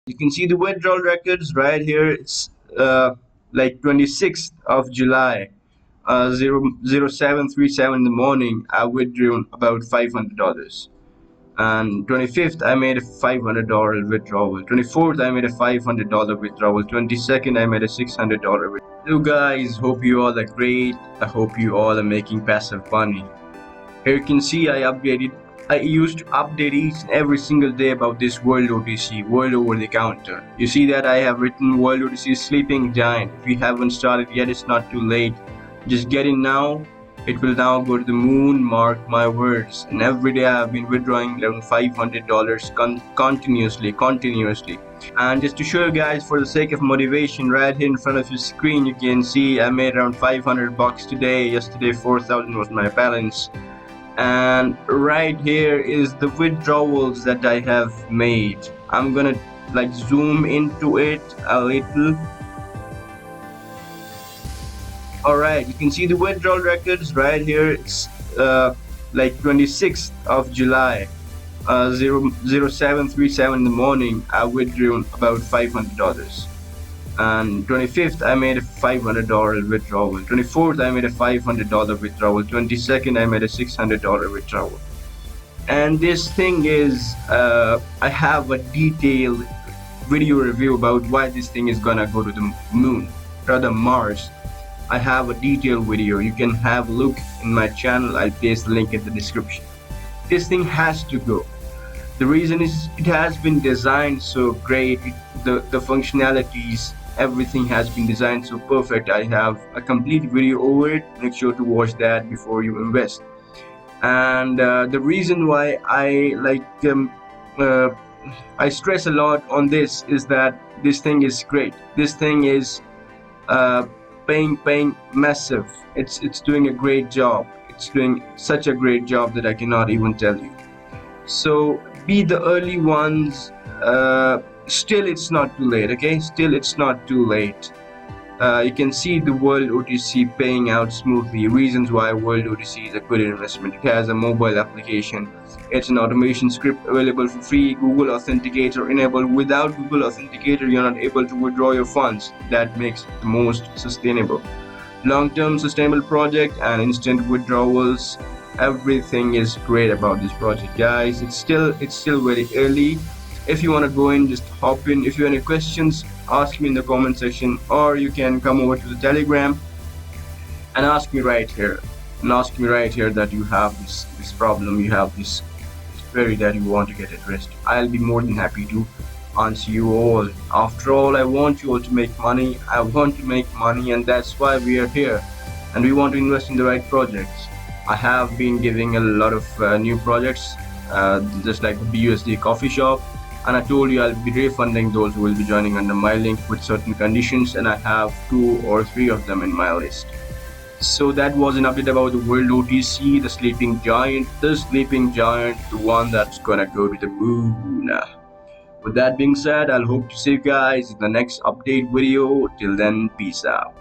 You can see the withdrawal records right here. It's like 26th of July, 0737 in the morning. I withdrew about $500. And 25th, I made a $500 withdrawal. 24th, I made a $500 withdrawal. 22nd, I made a $600 withdrawal. So guys, hope you all are great. I hope you all are making passive money. Here you can see I used to update each and every single day about this Worldotc, World Over the Counter. You see that I have written Worldotc Sleeping Giant. If you haven't started yet, it's not too late. Just get in now. It will now go to the moon, mark my words. And every day I have been withdrawing around $500 continuously. And just to show you guys, for the sake of motivation, right here in front of your screen, you can see I made around $500 today. Yesterday, 4,000 was my balance. And right here is the withdrawals that I have made. I'm gonna like zoom into it a little. Alright, you can see the withdrawal records right here. It's like 26th of July, 0737 in the morning. I withdrew about $500. And 25th, I made a $500 withdrawal. 24th, I made a $500 withdrawal. 22nd, I made a $600 withdrawal. And this thing is, I have a detailed video review about why this thing is gonna go to the moon, rather Mars. I have a detailed video. You can have a look in my channel. I'll paste the link in the description. This thing has to go. The reason is it has been designed so great. The functionalities, everything has been designed so perfect. I have a complete video over it. Make sure to watch that before you invest. And the reason why I stress a lot on this is that this thing is great. This thing is paying massive. It's doing a great job. It's doing such a great job that I cannot even tell you. So be the early ones. Still it's not too late, okay? Still it's not too late. You can see the Worldotc paying out smoothly. Reasons why Worldotc is a good investment. It has a mobile application. It's an automation script available for free. Google Authenticator enabled. Without Google Authenticator, you're not able to withdraw your funds. That makes it the most sustainable. Long-term sustainable project and instant withdrawals. Everything is great about this project, guys. It's still very early. If you want to go in, just hop in. If you have any questions, ask me in the comment section, or you can come over to the Telegram and ask me right here. And ask me right here that you have this problem, you have this query that you want to get addressed. I'll be more than happy to answer you all. After all, I want you all to make money. I want to make money, and that's why we are here. And we want to invest in the right projects. I have been giving a lot of new projects, just like the BUSD coffee shop. And I told you I'll be refunding those who will be joining under my link with certain conditions, and I have 2 or 3 of them in my list. So that was an update about the Worldotc, the sleeping giant, the one that's gonna go to the moon. With that being said, I'll hope to see you guys in the next update video. Till then, peace out.